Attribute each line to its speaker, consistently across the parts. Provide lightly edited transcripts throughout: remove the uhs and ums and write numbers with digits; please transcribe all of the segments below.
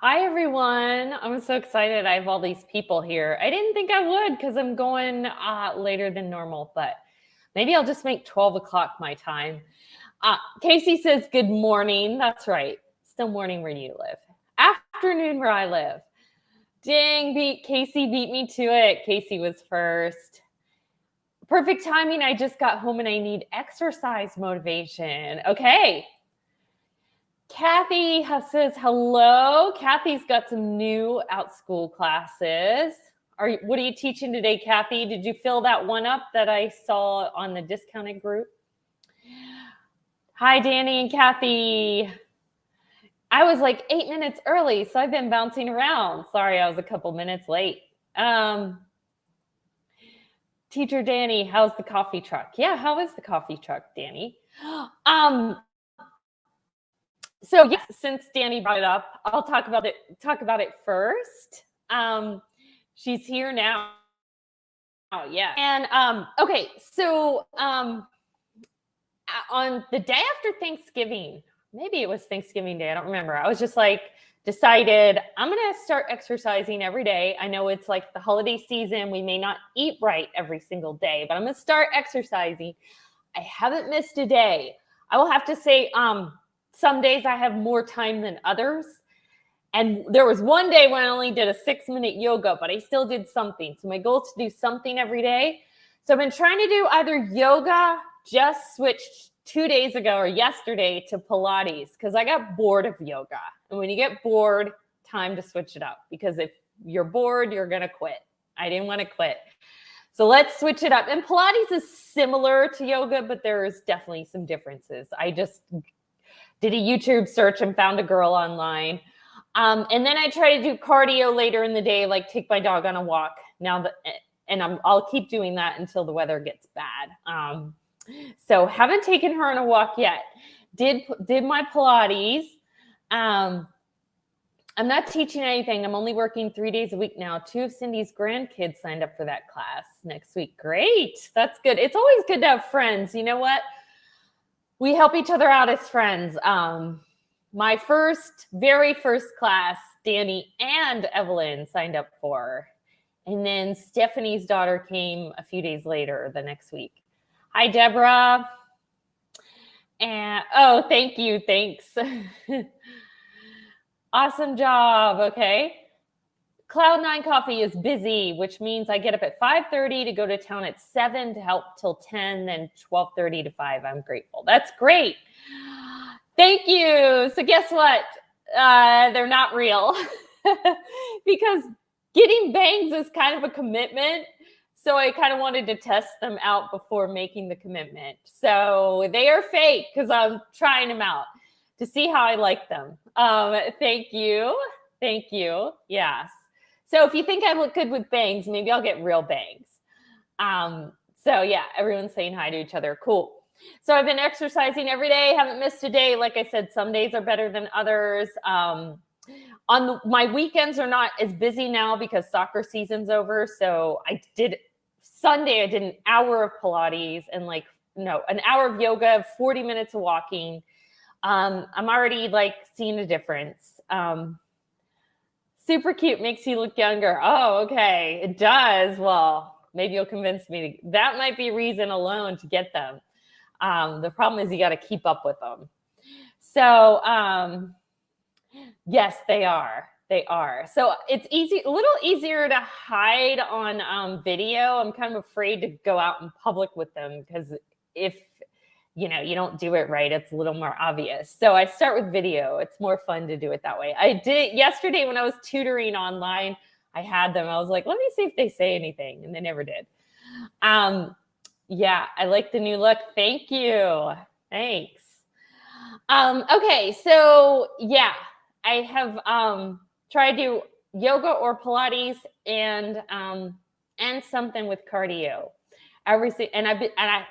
Speaker 1: Hi, everyone. I'm so excited. I have all these people here. I didn't think I would because I'm going later than normal, but maybe I'll just make 12 o'clock my time. Casey says, good morning. That's right. Still morning where you live. Afternoon where I live. Dang, Casey beat me to it. Casey was first. Perfect timing. I just got home and I need exercise motivation. Okay. Kathy says, hello. Kathy's got some new Outschool classes. What are you teaching today, Kathy? Did you fill that one up that I saw on the discounted group? Hi, Danny and Kathy. I was like 8 minutes early, so I've been bouncing around. Sorry, I was a couple minutes late. Teacher Danny, how's the coffee truck? Yeah, how is the coffee truck, Danny? So yes, since Danny brought it up, I'll talk about it first. She's here now. Yeah. And okay, so on the day after Thanksgiving, maybe it was Thanksgiving Day, I don't remember. I was just like decided I'm going to start exercising every day. I know it's like the holiday season. We may not eat right every single day, but I'm going to start exercising. I haven't missed a day. I will have to say, some days I have more time than others. And there was one day when I only did a 6-minute yoga, but I still did something. So my goal is to do something every day. So I've been trying to do either yoga, just switched 2 days ago or yesterday to Pilates because I got bored of yoga. And when you get bored, time to switch it up because if you're bored, you're going to quit. I didn't want to quit. So let's switch it up. And Pilates is similar to yoga, but there's definitely some differences. I just did a YouTube search and found a girl online. And then I try to do cardio later in the day, like take my dog on a walk. I'll keep doing that until the weather gets bad. So haven't taken her on a walk yet. Did my Pilates. I'm not teaching anything. I'm only working 3 days a week now. 2 of Cindy's grandkids signed up for that class next week. Great. That's good. It's always good to have friends. You know what? We help each other out as friends. My very first class, Danny and Evelyn signed up for. And then Stephanie's daughter came a few days later the next week. Hi, Deborah. And thank you. Thanks. Awesome job. Okay. Cloud9 Coffee is busy, which means I get up at 5:30 to go to town at 7 to help till 10, then 12:30 to 5. I'm grateful. That's great. Thank you. So guess what? They're not real because getting bangs is kind of a commitment. So I kind of wanted to test them out before making the commitment. So they are fake because I'm trying them out to see how I like them. Thank you. Thank you. Yes. So if you think I look good with bangs, maybe I'll get real bangs. So yeah, everyone's saying hi to each other. Cool. So I've been exercising every day. Haven't missed a day. Like I said, some days are better than others. My weekends are not as busy now because soccer season's over. So Sunday, I did an hour of Pilates and an hour of yoga, 40 minutes of walking. I'm already seeing a difference. Super cute, makes you look younger. Oh, okay. It does. Well, maybe you'll convince me. That might be reason alone to get them. The problem is you got to keep up with them. So, yes, they are. They are. So it's a little easier to hide on video. I'm kind of afraid to go out in public with them because if you don't do it right, it's a little more obvious. So I start with video. It's more fun to do it that way. I did it yesterday when I was tutoring online. I had them. I was like, let me see if they say anything. And they never did. Yeah, I like the new look. Thank you. Thanks. Okay. So yeah, I have tried to do yoga or Pilates and something with cardio. Everything, and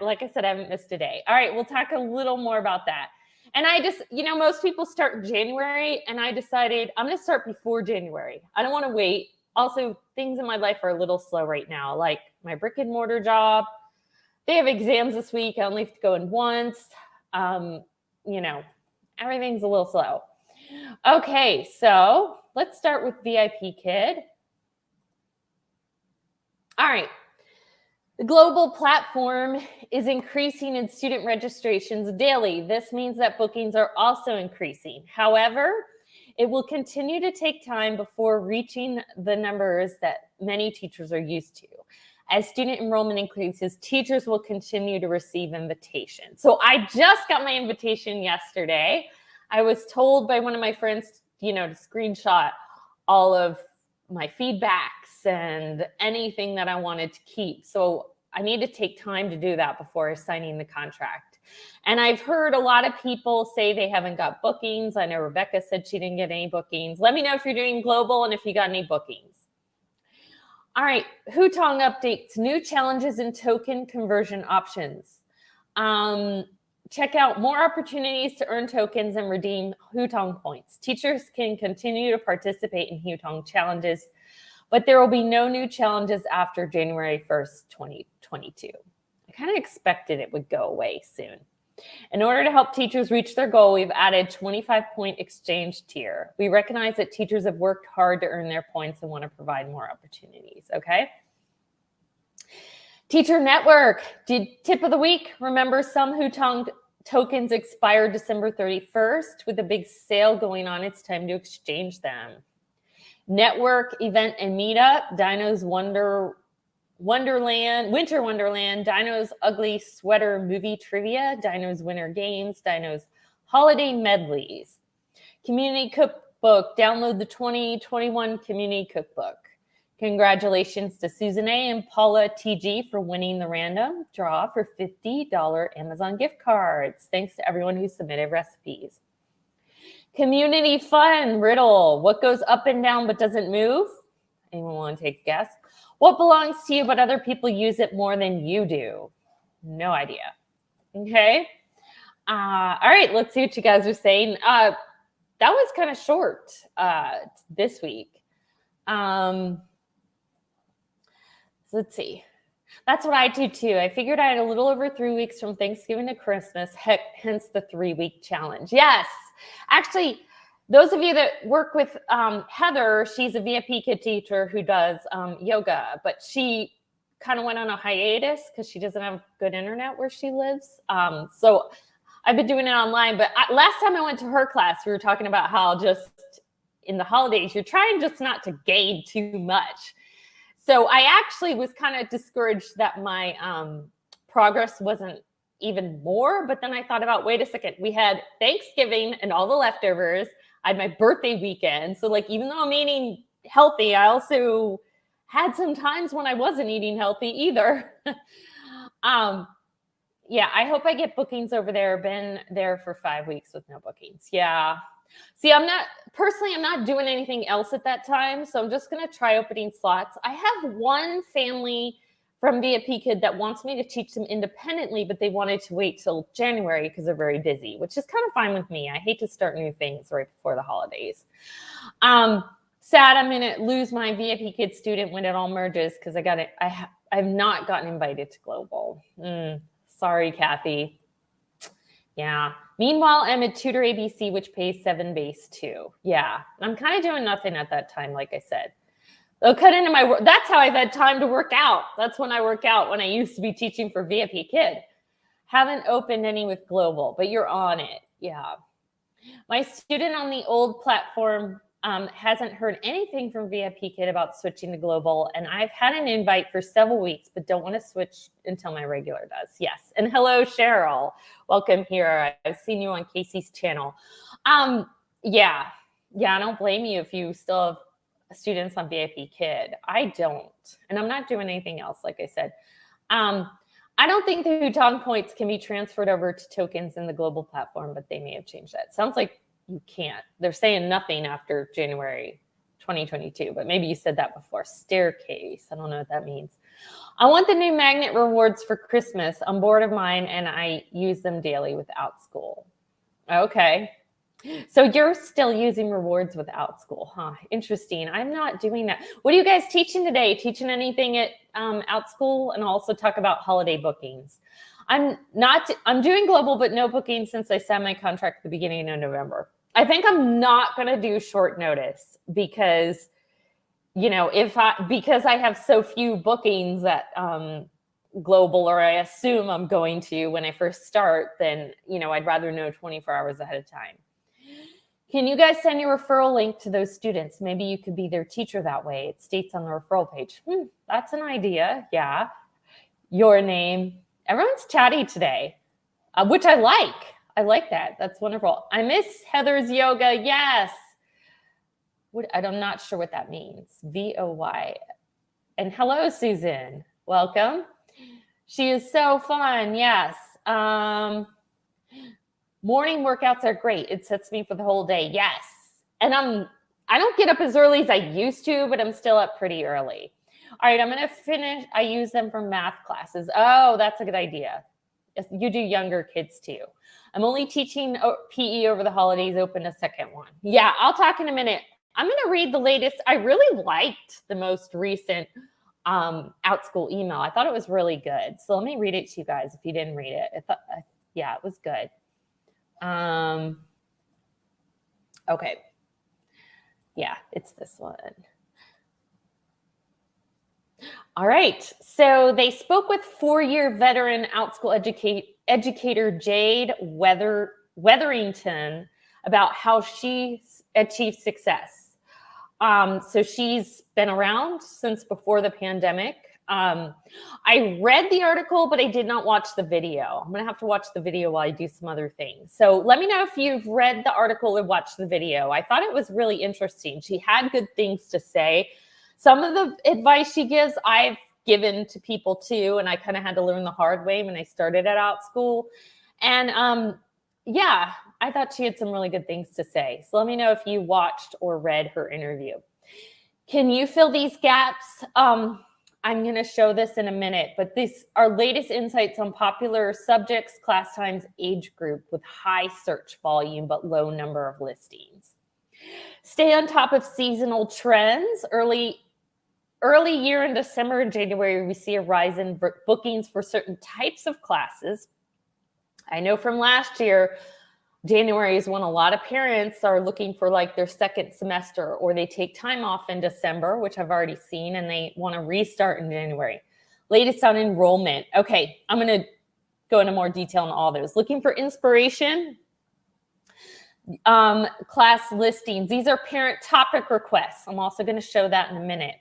Speaker 1: like I said, I haven't missed a day. All right, we'll talk a little more about that. And I just, most people start in January, and I decided I'm going to start before January. I don't want to wait. Also, things in my life are a little slow right now, like my brick and mortar job. They have exams this week. I only have to go in once. Everything's a little slow. Okay, so let's start with Vipkid. All right. The global platform is increasing in student registrations daily. This means that bookings are also increasing. However, it will continue to take time before reaching the numbers that many teachers are used to. As student enrollment increases, teachers will continue to receive invitations. So I just got my invitation yesterday. I was told by one of my friends, to screenshot all of my feedbacks and anything that I wanted to keep. So I need to take time to do that before signing the contract. And I've heard a lot of people say they haven't got bookings. I know Rebecca said she didn't get any bookings. Let me know if you're doing global and if you got any bookings. All right, Hutong updates, new challenges and token conversion options. Check out more opportunities to earn tokens and redeem Hutong points. Teachers can continue to participate in Hutong challenges, but there will be no new challenges after January 1st, 2022. I kind of expected it would go away soon. In order to help teachers reach their goal, we've added 25-point exchange tier. We recognize that teachers have worked hard to earn their points and want to provide more opportunities, okay? Teacher Network, tip of the week. Remember, some Hutong tokens expire December 31st. With a big sale going on, it's time to exchange them. Network event and meetup, Dino's Winter Wonderland, Dino's Ugly Sweater Movie Trivia, Dino's Winter Games, Dino's Holiday Medleys. Community Cookbook, download the 2021 Community Cookbook. Congratulations to Susan A. and Paula TG for winning the random draw for $50 Amazon gift cards. Thanks to everyone who submitted recipes. Community Fun riddle. What goes up and down but doesn't move? Anyone want to take a guess? What belongs to you but other people use it more than you do? No idea. Okay. All right, let's see what you guys are saying. That was kind of short this week. So let's see. That's what I do too. I figured I had a little over 3 weeks from Thanksgiving to Christmas, hence the 3-week challenge. Yes, actually, those of you that work with Heather, she's a Vipkid teacher who does yoga, but she kind of went on a hiatus because she doesn't have good internet where she lives. So I've been doing it online, but last time I went to her class, we were talking about how just in the holidays, you're trying just not to gain too much. So I actually was kind of discouraged that my progress wasn't even more. But then I thought about, wait a second, we had Thanksgiving and all the leftovers. I had my birthday weekend. So like, even though I'm eating healthy, I also had some times when I wasn't eating healthy either. Yeah, I hope I get bookings over there. Been there for 5 weeks with no bookings. Yeah. See, I'm not doing anything else at that time. So I'm just going to try opening slots. I have one family from Vipkid that wants me to teach them independently, but they wanted to wait till January because they're very busy, which is kind of fine with me. I hate to start new things right before the holidays. Sad I'm going to lose my Vipkid student when it all merges because I've not gotten invited to Global. Sorry, Kathy. Yeah. Meanwhile, I'm at Tutor ABC, which pays 7 base too. Yeah. I'm kind of doing nothing at that time, like I said. They'll cut into my work. That's how I've had time to work out. That's when I work out, when I used to be teaching for Vipkid. Haven't opened any with Global, but you're on it. Yeah. My student on the old platform hasn't heard anything from Vipkid about switching to Global, and I've had an invite for several weeks, but don't want to switch until my regular does. Yes. And hello, Cheryl. Welcome here. I've seen you on Casey's channel. Yeah, I don't blame you if you still have students on Vipkid. I don't, and I'm not doing anything else, like I said. I don't think the Hutong points can be transferred over to tokens in the Global platform, but they may have changed that. Sounds like you can't. They're saying nothing after January 2022, but maybe you said that before. Staircase. I don't know what that means. I want the new magnet rewards for Christmas. I'm bored of mine and I use them daily with Outschool. Okay. So you're still using rewards with Outschool, huh? Interesting. I'm not doing that. What are you guys teaching today? Teaching anything at Outschool? And also talk about holiday bookings. I'm doing Global, but no bookings since I signed my contract at the beginning of November. I think I'm not going to do short notice because, you know, because I have so few bookings at Global, or I assume I'm going to when I first start, then, you know, I'd rather know 24 hours ahead of time. Can you guys send your referral link to those students? Maybe you could be their teacher that way. It states on the referral page. That's an idea. Yeah. Your name. Everyone's chatty today, which I like. I like that. That's wonderful. I miss Heather's yoga. Yes. I'm not sure what that means. VOY. And hello, Susan. Welcome. She is so fun. Yes. Morning workouts are great. It sets me for the whole day. Yes. And I don't get up as early as I used to, but I'm still up pretty early. All right, I'm going to finish. I use them for math classes. Oh, that's a good idea. You do younger kids too. I'm only teaching PE over the holidays. Open a second one. Yeah, I'll talk in a minute. I'm going to read the latest. I really liked the most recent Outschool email. I thought it was really good. So let me read it to you guys if you didn't read it. Yeah, it was good. Okay. Yeah, it's this one. All right. So they spoke with 4-year veteran Outschool educator Jade Wetherington about how she achieved success. So she's been around since before the pandemic. I read the article, but I did not watch the video. I'm going to have to watch the video while I do some other things. So let me know if you've read the article or watched the video. I thought it was really interesting. She had good things to say. Some of the advice she gives, I've given to people too, and I kind of had to learn the hard way when I started at Outschool. And yeah, I thought she had some really good things to say. So let me know if you watched or read her interview. Can you fill these gaps? I'm going to show this in a minute, but these are latest insights on popular subjects, class times, age group with high search volume but low number of listings. Stay on top of seasonal trends. Early year in December and January, we see a rise in bookings for certain types of classes. I know from last year, January is when a lot of parents are looking for like their second semester, or they take time off in December, which I've already seen, and they want to restart in January. Latest on enrollment. Okay, I'm going to go into more detail on all those. Looking for inspiration. Class listings. These are parent topic requests. I'm also going to show that in a minute.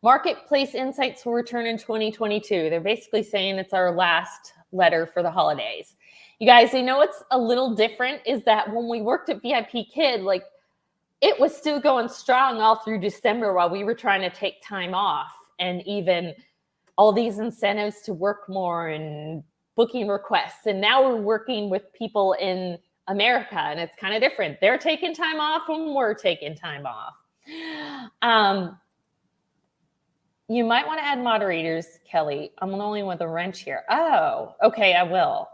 Speaker 1: Marketplace insights will return in 2022. They're basically saying it's our last letter for the holidays. You guys, you know what's a little different is that when we worked at Vipkid, like it was still going strong all through December while we were trying to take time off, and even all these incentives to work more and booking requests. And now we're working with people in America, and it's kind of different. They're taking time off when we're taking time off. You might want to add moderators, Kelly. I'm the only one with a wrench here. Oh, okay, I will.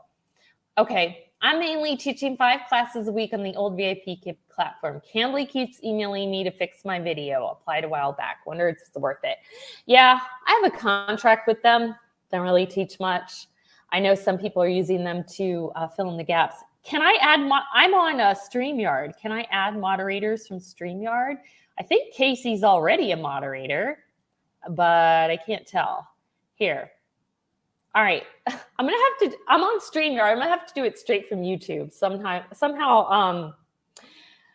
Speaker 1: Okay, I'm mainly teaching 5 classes a week on the old Vipkid platform. Cambly keeps emailing me to fix my video. Applied a while back. Wonder if it's worth it. Yeah, I have a contract with them. Don't really teach much. I know some people are using them to fill in the gaps. Can I add, I'm on StreamYard. Can I add moderators from StreamYard? I think Casey's already a moderator, but I can't tell. Here. All right. I'm on StreamYard. I'm going to have to do it straight from YouTube somehow.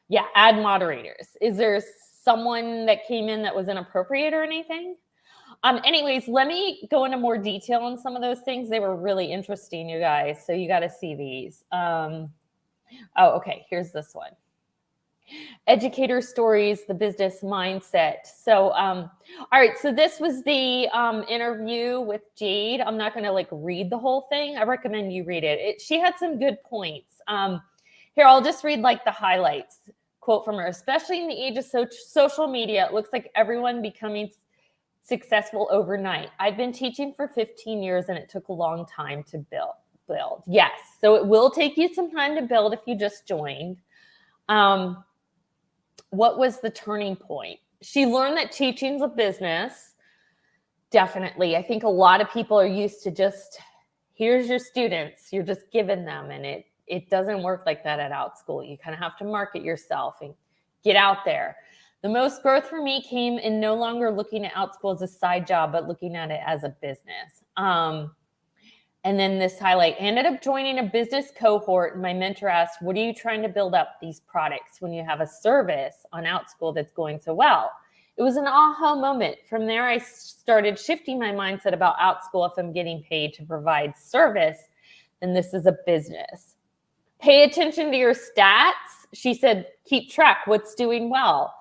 Speaker 1: Yeah, add moderators. Is there someone that came in that was inappropriate or anything? Anyways, let me go into more detail on some of those things. They were really interesting, you guys. So you got to see these. Oh, okay. Here's this one. Educator stories, the business mindset. So, all right. So this was the interview with Jade. I'm not going to like read the whole thing. I recommend you read it. She had some good points. Here, I'll just read like the highlights. Quote from her: especially in the age of social media, it looks like everyone becoming successful overnight. I've been teaching for 15 years and it took a long time to build. Yes. So it will take you some time to build if you just joined. What was the turning point? She learned that teaching's a business. Definitely. I think a lot of people are used to just, here's your students, you're just giving them, and it doesn't work like that at Outschool. You kind of have to market yourself and get out there. The most growth for me came in no longer looking at Outschool as a side job, but looking at it as a business. And then this highlight, ended up joining a business cohort. And my mentor asked, what are you trying to build up these products when you have a service on Outschool that's going so well? It was an aha moment. From there, I started shifting my mindset about Outschool. If I'm getting paid to provide service, then this is a business. Pay attention to your stats. She said, keep track, what's doing well.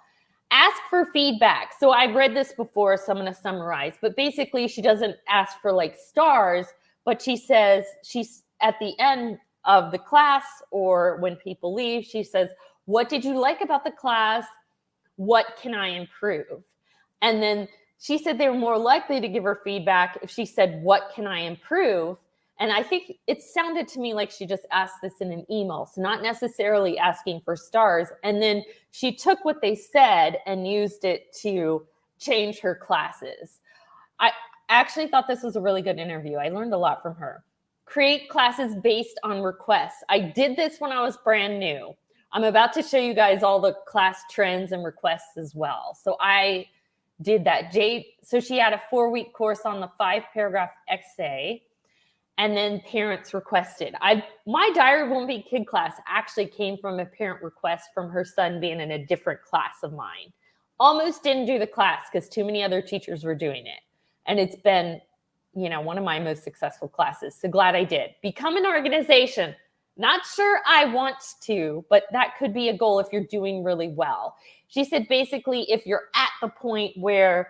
Speaker 1: Ask for feedback. So I've read this before, so I'm going to summarize. But basically, she doesn't ask for like stars, but she says, she's at the end of the class or when people leave, she says, what did you like about the class? What can I improve? And then she said they were more likely to give her feedback if she said, what can I improve? And I think it sounded to me like she just asked this in an email, so not necessarily asking for stars. And then she took what they said and used it to change her classes. I actually thought this was a really good interview. I learned a lot from her. Create classes based on requests. I did this when I was brand new. I'm about to show you guys all the class trends and requests as well. So I did that. Jade, so she had a 4-week course on the 5-paragraph essay. And then parents requested. My Diary of a Wimpy Kid class actually came from a parent request from her son being in a different class of mine. Almost didn't do the class because too many other teachers were doing it. And it's been, one of my most successful classes. So glad I did. Become an organization. Not sure I want to, but that could be a goal if you're doing really well. She said, basically, if you're at the point where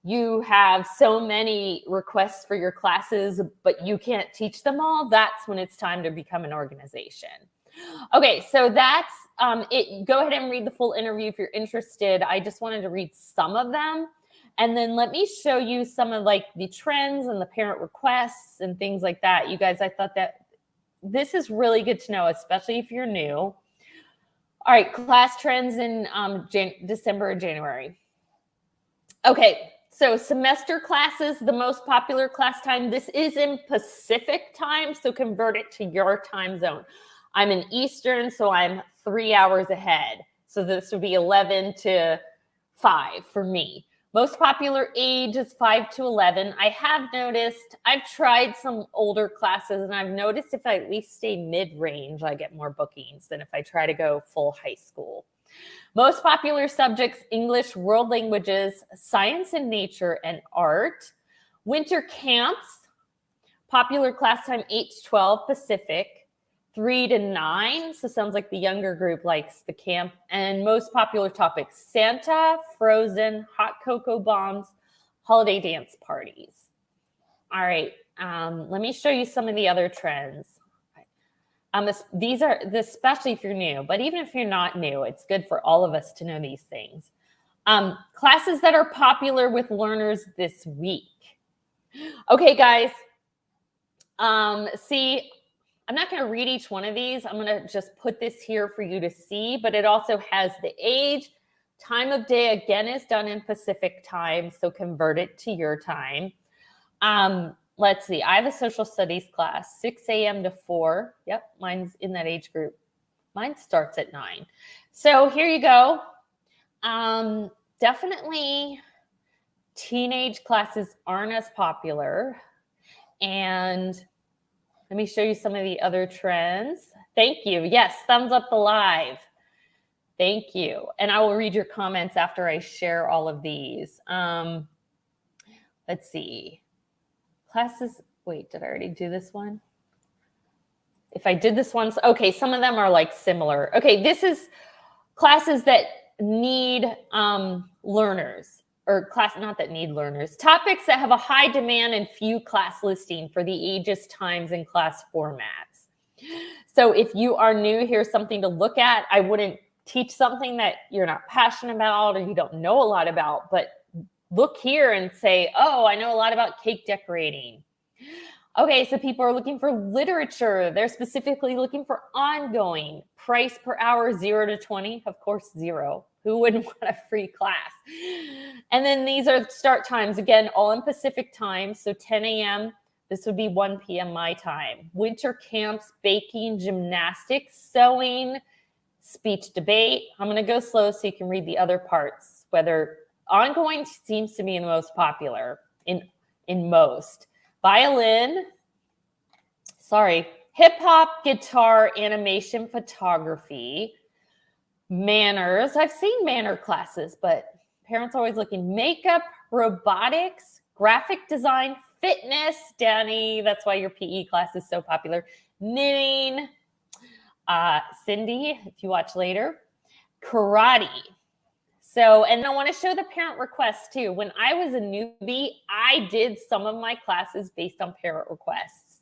Speaker 1: you have so many requests for your classes, but you can't teach them all, that's when it's time to become an organization. Okay, so that's it. Go ahead and read the full interview if you're interested. I just wanted to read some of them. And then let me show you some of like the trends and the parent requests and things like that. You guys, I thought that this is really good to know, especially if you're new. All right, class trends in December and January. Okay. So semester classes, the most popular class time. This is in Pacific time, so convert it to your time zone. I'm in Eastern, so I'm 3 hours ahead. So this would be 11 to 5 for me. Most popular age is 5 to 11. I have noticed, I've tried some older classes, and I've noticed if I at least stay mid-range, I get more bookings than if I try to go full high school. Most popular subjects, English, world languages, science and nature, and art. Winter camps, popular class time 8 to 12 Pacific, 3 to 9. So sounds like the younger group likes the camp. And most popular topics, Santa, Frozen, hot cocoa bombs, holiday dance parties. All right, let me show you some of the other trends. These are, especially if you're new, but even if you're not new, it's good for all of us to know these things. Classes that are popular with learners this week. Okay, guys. See, I'm not going to read each one of these. I'm going to just put this here for you to see, but it also has the age, time of day. Again, is done in Pacific time, so convert it to your time. Let's see. I have a social studies class, 6 a.m. to 4. Yep, mine's in that age group. Mine starts at 9. So here you go. Definitely teenage classes aren't as popular. And let me show you some of the other trends. Thank you. Yes, thumbs up the live. Thank you. And I will read your comments after I share all of these. Let's see. Classes, wait, did I already do this one? If I did this one, okay, some of them are like similar. Okay, this is classes that need learners, or class, not that need learners. Topics that have a high demand and few class listing for the ages, times, and class formats. So if you are new, here's something to look at. I wouldn't teach something that you're not passionate about or you don't know a lot about, but look here and say, oh, I know a lot about cake decorating. Okay, so people are looking for literature. They're specifically looking for ongoing. Price per hour, 0 to 20. Of course, 0. Who wouldn't want a free class? And then these are start times. Again, all in Pacific time. So 10 a.m. This would be 1 p.m. my time. Winter camps, baking, gymnastics, sewing, speech debate. I'm going to go slow so you can read the other parts. Whether ongoing seems to be the most popular in most. Violin, hip hop, guitar, animation, photography, manners. I've seen manner classes, but parents are always looking. Makeup, robotics, graphic design, fitness. Danny, that's why your PE class is so popular. Knitting. Cindy, if you watch later. Karate. So, and I want to show the parent requests too. When I was a newbie, I did some of my classes based on parent requests.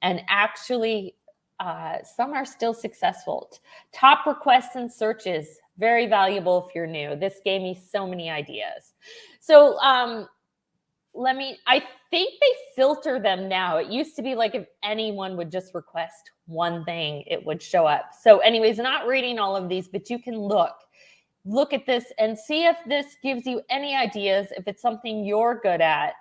Speaker 1: And actually, some are still successful. Top requests and searches, very valuable if you're new. This gave me so many ideas. So I think they filter them now. It used to be like if anyone would just request one thing, it would show up. So anyways, not reading all of these, but you can look at this and see if this gives you any ideas, if it's something you're good at.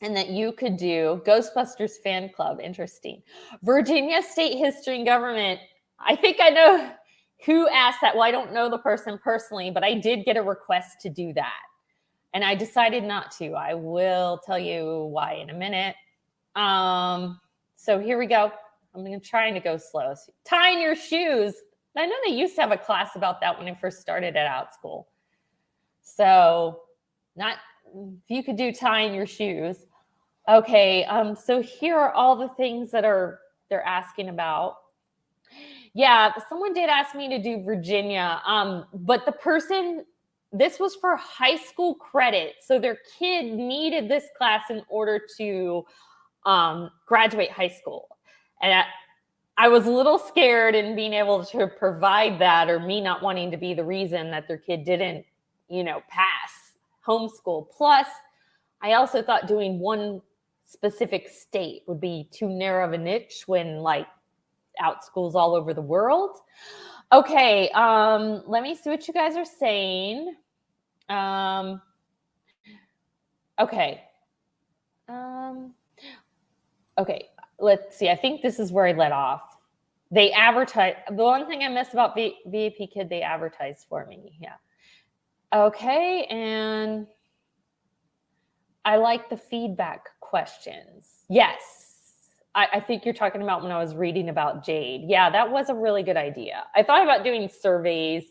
Speaker 1: And that you could do. Ghostbusters fan club, interesting. Virginia State History and Government. I think I know who asked that. Well, I don't know the person personally, but I did get a request to do that. And I decided not to. I will tell you why in a minute. So here we go. I'm trying to go slow. So, tying your shoes. I know they used to have a class about that when I first started at Outschool. So if you could do tying your shoes. Okay, so here are all the things that they're asking about. Yeah, someone did ask me to do Virginia, but this was for high school credit. So their kid needed this class in order to graduate high school. And I was a little scared in being able to provide that, or me not wanting to be the reason that their kid didn't, pass homeschool. Plus, I also thought doing one specific state would be too narrow of a niche when Outschool's all over the world. Okay, let me see what you guys are saying. Okay. Okay, let's see. I think this is where I let off. They advertise. The one thing I miss about Vipkid, they advertised for me. Yeah. Okay, and I like the feedback questions. Yes. I think you're talking about when I was reading about Jade. Yeah, that was a really good idea. I thought about doing surveys.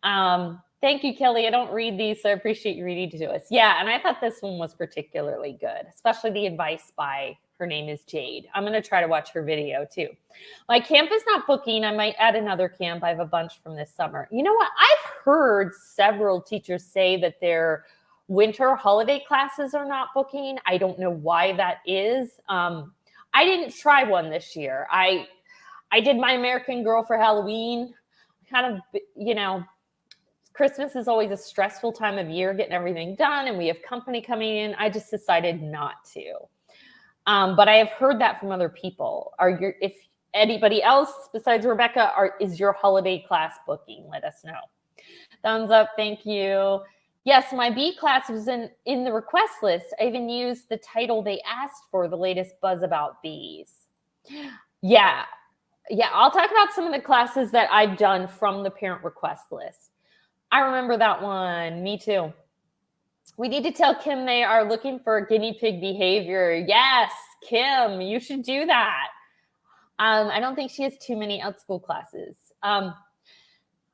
Speaker 1: Thank you, Kelly. I don't read these, so I appreciate you reading to us. Yeah, and I thought this one was particularly good, especially the advice by, her name is Jade. I'm going to try to watch her video too. My camp is not booking. I might add another camp. I have a bunch from this summer. You know what? I've heard several teachers say that their winter holiday classes are not booking. I don't know why that is. I didn't try one this year. I did my American Girl for Halloween. Kind of, Christmas is always a stressful time of year, getting everything done, and we have company coming in. I just decided not to. But I have heard that from other people. If anybody else besides Rebecca is your holiday class booking, let us know. Thumbs up, thank you. Yes, my B class was in the request list. I even used the title they asked for, the latest buzz about bees. Yeah, I'll talk about some of the classes that I've done from the parent request list. I remember that one, me too. We need to tell Kim they are looking for guinea pig behavior. Yes, Kim, you should do that. I don't think she has too many Outschool classes.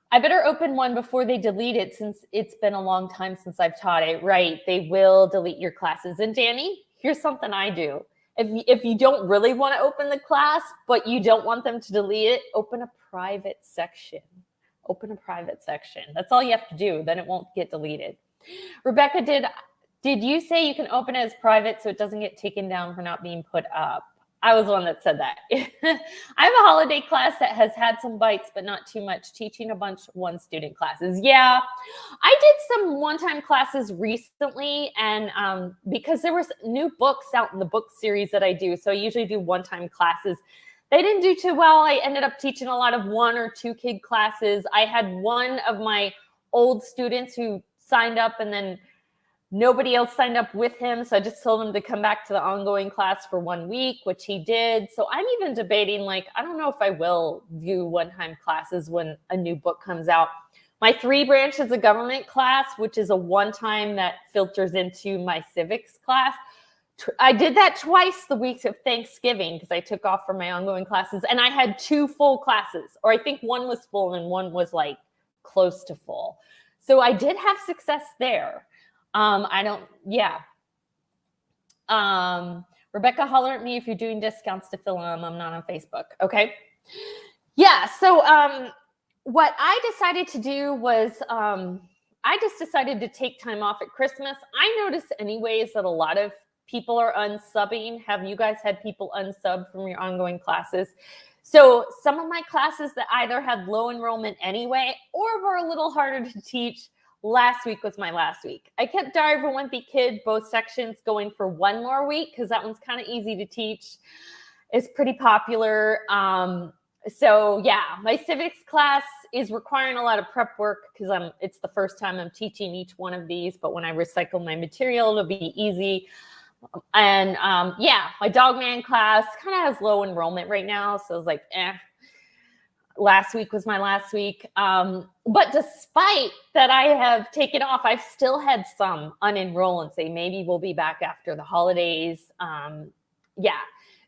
Speaker 1: I better open one before they delete it, since it's been a long time since I've taught it. Right, they will delete your classes. And Danny, here's something I do. If you don't really want to open the class, but you don't want them to delete it, open a private section. Open a private section. That's all you have to do. Then it won't get deleted. Rebecca, did you say you can open it as private so it doesn't get taken down for not being put up? I was the one that said that. I have a holiday class that has had some bites, but not too much, teaching a bunch of one-student classes. Yeah, I did some one-time classes recently, and because there was new books out in the book series that I do, so I usually do one-time classes. They didn't do too well. I ended up teaching a lot of 1 or 2 kid classes. I had one of my old students who signed up and then Nobody else signed up with him, so I just told him to come back to the ongoing class for 1 week, which he did. So I'm even debating, like, I don't know if I will do one-time classes when a new book comes out. My 3 branches of government class, which is a one-time that filters into my civics class, I did that twice the weeks of Thanksgiving because I took off from my ongoing classes, and I had 2 full classes, or I think one was full and one was like close to full. So I did have success there. Rebecca, holler at me if you're doing discounts to fill them. I'm not on Facebook. Okay. Yeah. So, what I decided to do was, I just decided to take time off at Christmas. I noticed anyways that a lot of people are unsubbing. Have you guys had people unsub from your ongoing classes? So some of my classes that either had low enrollment anyway, or were a little harder to teach, last week was my last week. I kept Diary of a Wimpy Kid, both sections, going for 1 more week because that one's kind of easy to teach. It's pretty popular. So yeah, my civics class is requiring a lot of prep work because it's the first time I'm teaching each one of these, but when I recycle my material, it'll be easy. And yeah, my Dogman class kind of has low enrollment right now. So I was like, last week was my last week. But despite that I have taken off, I've still had some unenroll and say, maybe we'll be back after the holidays. Yeah.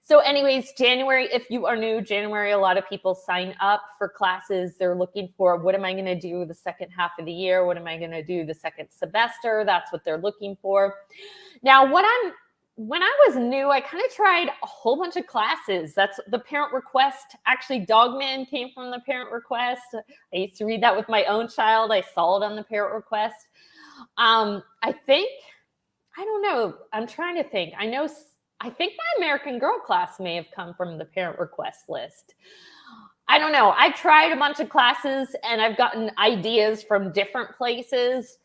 Speaker 1: So anyways, January, if you are new, January, a lot of people sign up for classes. They're looking for, what am I going to do the second half of the year? What am I going to do the second semester? That's what they're looking for. Now, when I was new, I kind of tried a whole bunch of classes. That's the parent request. Actually, Dogman came from the parent request. I used to read that with my own child. I saw it on the parent request. I don't know. I'm trying to think. I think my American Girl class may have come from the parent request list. I don't know. I've tried a bunch of classes and I've gotten ideas from different places,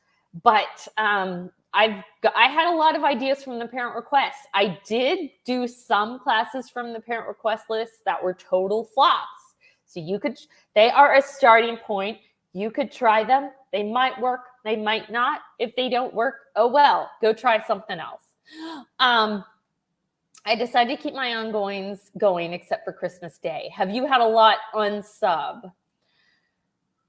Speaker 1: but I had a lot of ideas from the parent request. I did do some classes from the parent request list that were total flops. So they are a starting point. You could try them. They might work. They might not. If they don't work, oh well, go try something else. I decided to keep my ongoings going except for Christmas Day. Have you had a lot unsub?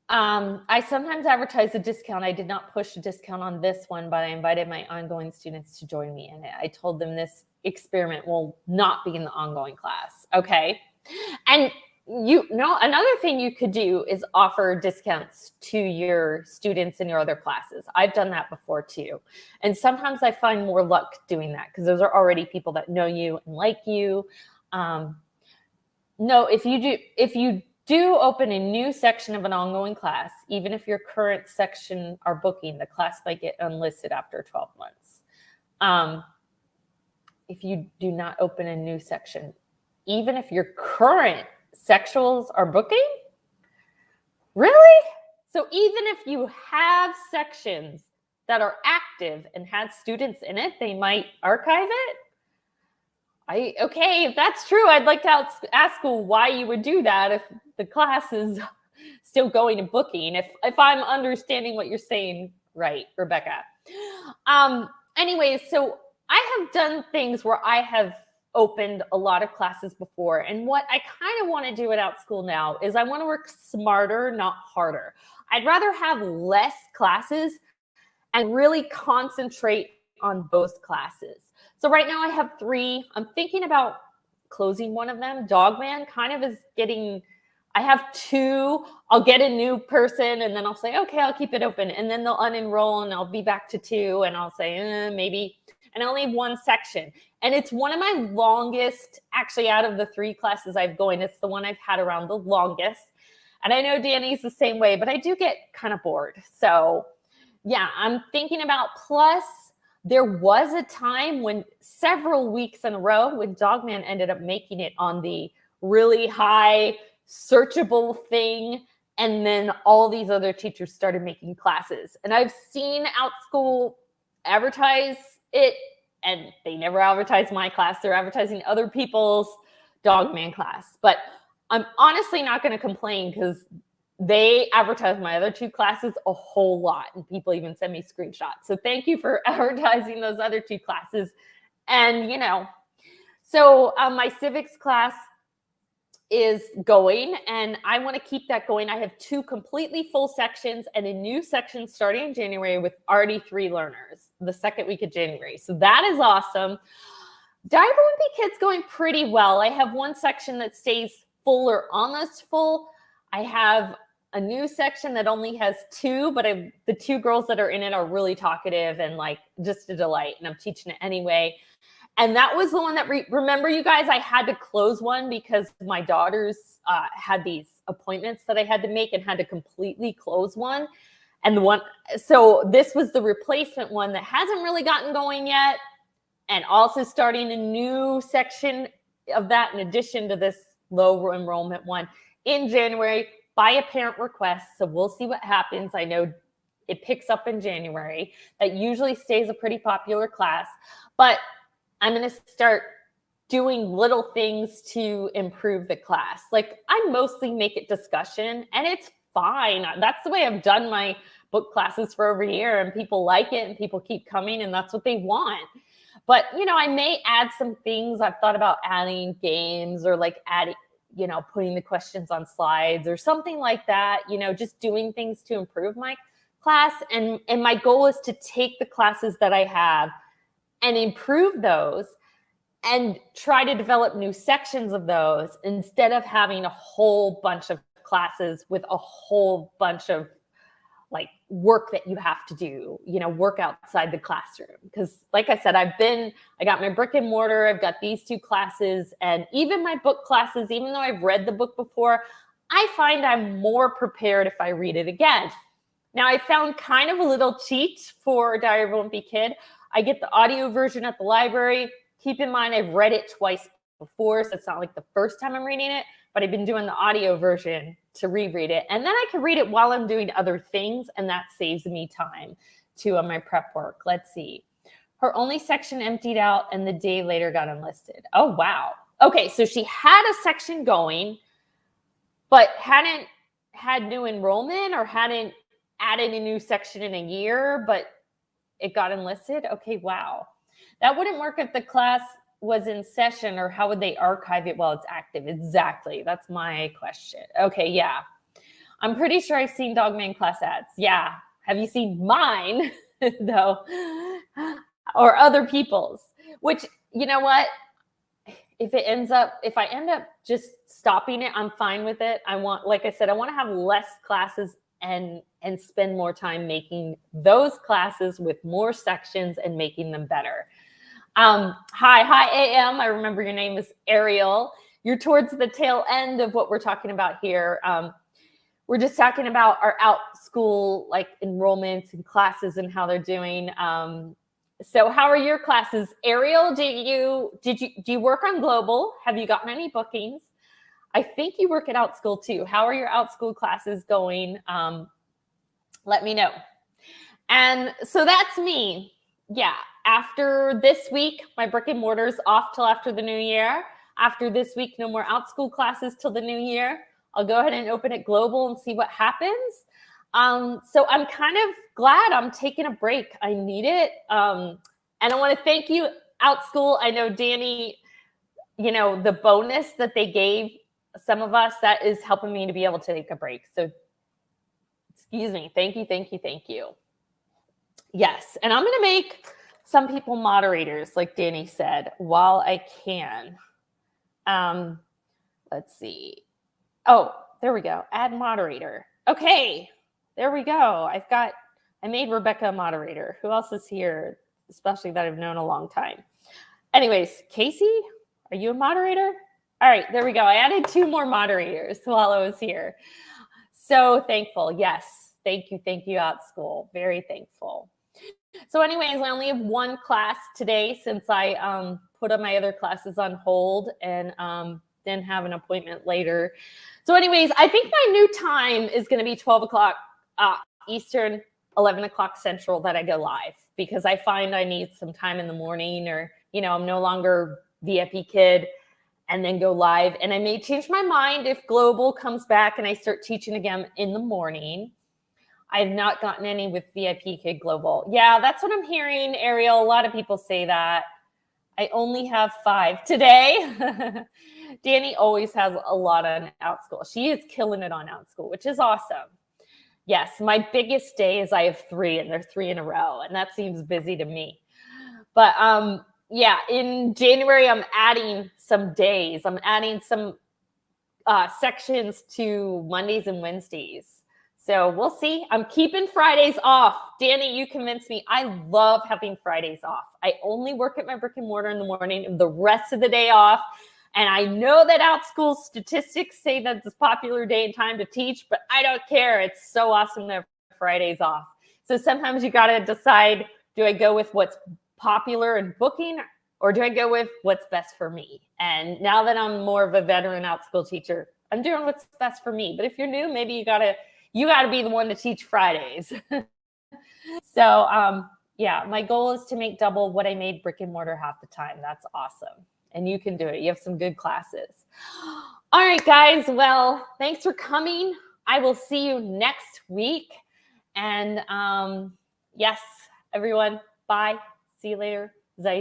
Speaker 1: I sometimes advertise a discount. I did not push a discount on this one, but I invited my ongoing students to join me in it. I told them this experiment will not be in the ongoing class. Okay. And another thing you could do is offer discounts to your students in your other classes. I've done that before too. And sometimes I find more luck doing that because those are already people that know you and like you. If you do open a new section of an ongoing class, even if your current section are booking, the class might get unlisted after 12 months. If you do not open a new section, even if your current sexuals are booking? Really? So even if you have sections that are active and had students in it, they might archive it? Okay, if that's true, I'd like to ask why you would do that if the class is still going and booking, if I'm understanding what you're saying right, Rebecca. Anyways, so I have done things where I have opened a lot of classes before. And what I kind of want to do at Outschool now is I want to work smarter, not harder. I'd rather have less classes and really concentrate on those classes. So right now I have 3. I'm thinking about closing one of them. Dogman kind of is I have 2. I'll get a new person and then I'll say, okay, I'll keep it open. And then they'll unenroll and I'll be back to 2 and I'll say, maybe. And I'll leave one section. And it's one of my longest, actually out of the 3 classes I've going, it's the one I've had around the longest. And I know Danny's the same way, but I do get kind of bored. So yeah, I'm thinking about, plus there was a time when several weeks in a row when Dogman ended up making it on the really high searchable thing. And then all these other teachers started making classes. And I've seen Outschool advertise it, and they never advertise my class. They're advertising other people's Dogman class. But I'm honestly not going to complain because they advertise my other 2 classes a whole lot, and people even send me screenshots. So thank you for advertising those other 2 classes. And, so my civics class is going, and I want to keep that going. I have 2 completely full sections and a new section starting in January with already 3 learners the second week of January. So that is awesome. Diver Wimpy Kid's going pretty well. I have 1 section that stays full or almost full. I have a new section that only has 2, but the 2 girls that are in it are really talkative and like just a delight, and I'm teaching it anyway. And that was the one that, remember you guys, I had to close one because my daughters had these appointments that I had to make and had to completely close one. And so this was the replacement one that hasn't really gotten going yet. And also starting a new section of that in addition to this low enrollment one in January by a parent request. So we'll see what happens. I know it picks up in January. That usually stays a pretty popular class. But I'm going to start doing little things to improve the class. Like I mostly make it discussion, and it's fine. That's the way I've done my book classes for over a year, and people like it and people keep coming, and that's what they want. But, I may add some things. I've thought about adding games or like adding, putting the questions on slides or something like that, just doing things to improve my class. And my goal is to take the classes that I have and improve those and try to develop new sections of those instead of having a whole bunch of classes with a whole bunch of like work that you have to do, work outside the classroom. Because like I said, I got my brick and mortar, I've got these 2 classes, and even my book classes, even though I've read the book before, I find I'm more prepared if I read it again. Now I found kind of a little cheat for Diary of a Wimpy Kid. I get the audio version at the library. Keep in mind, I've read it twice before, so it's not like the first time I'm reading it, but I've been doing the audio version to reread it. And then I can read it while I'm doing other things, and that saves me time too on my prep work. Let's see. Her only section emptied out, and the day later got enlisted. Oh, wow. Okay, so she had a section going, but hadn't had new enrollment or hadn't added a new section in a year, but it got enlisted. Okay, wow. That wouldn't work if the class was in session, or how would they archive it while it's active? Exactly. That's my question. Okay, yeah. I'm pretty sure I've seen Dogman class ads. Yeah. Have you seen mine, though? Or other people's? Which, you know what? If I end up just stopping it, I'm fine with it. Like I said, I want to have less classes and spend more time making those classes with more sections and making them better. Hi AM. I remember your name is Ariel. You're towards the tail end of what we're talking about here. We're just talking about our Outschool like enrollments and classes and how they're doing. So how are your classes? Ariel, do you work on Global? Have you gotten any bookings? I think you work at Outschool too. How are your Outschool classes going? Let me know. And so that's me. Yeah. After this week, my brick and mortar's off till after the new year. After this week, no more Outschool classes till the new year. I'll go ahead and open it Global and see what happens. So I'm kind of glad I'm taking a break. I need it. And I want to thank you, Outschool. I know Danny, the bonus that they gave some of us, that is helping me to be able to take a break. So excuse me. Thank you. Yes. And I'm going to make some people moderators, like Danny said, while I can. Let's see. Oh, there we go. Add moderator. Okay. There we go. I made Rebecca a moderator. Who else is here, especially that I've known a long time? Anyways, Casey, are you a moderator? All right, there we go. I added 2 more moderators while I was here. So thankful. Yes. Thank you, Outschool. Very thankful. So anyways, I only have 1 class today since I put on my other classes on hold and then have an appointment later. So anyways, I think my new time is going to be 12 o'clock Eastern, 11 o'clock Central that I go live, because I find I need some time in the morning, or, I'm no longer VIP Kid. and then go live. And I may change my mind if global comes back and I start teaching again in the morning. I have not gotten any with Vipkid Global. Yeah, that's what I'm hearing, Ariel. A lot of people say that. I only have 5 today. Danny always has a lot on Outschool. She is killing it on Outschool, which is awesome. Yes, my biggest day is I have 3, and they're 3 in a row, and that seems busy to me. But yeah, in January, I'm adding some days. I'm adding some sections to Mondays and Wednesdays. So we'll see. I'm keeping Fridays off. Danny, you convinced me. I love having Fridays off. I only work at my brick and mortar in the morning and the rest of the day off. And I know that Outschool statistics say that it's a popular day and time to teach, but I don't care. It's so awesome to have Fridays off. So sometimes you got to decide, do I go with what's popular and booking, or do I go with what's best for me? And now that I'm more of a veteran Outschool teacher, I'm doing what's best for me. But if you're new, maybe you gotta be the one to teach Fridays. So yeah, my goal is to make double what I made brick and mortar half the time. That's awesome. And you can do it. You have some good classes. All right, guys. Well, thanks for coming. I will see you next week. And yes, everyone, bye. See you later. Zai.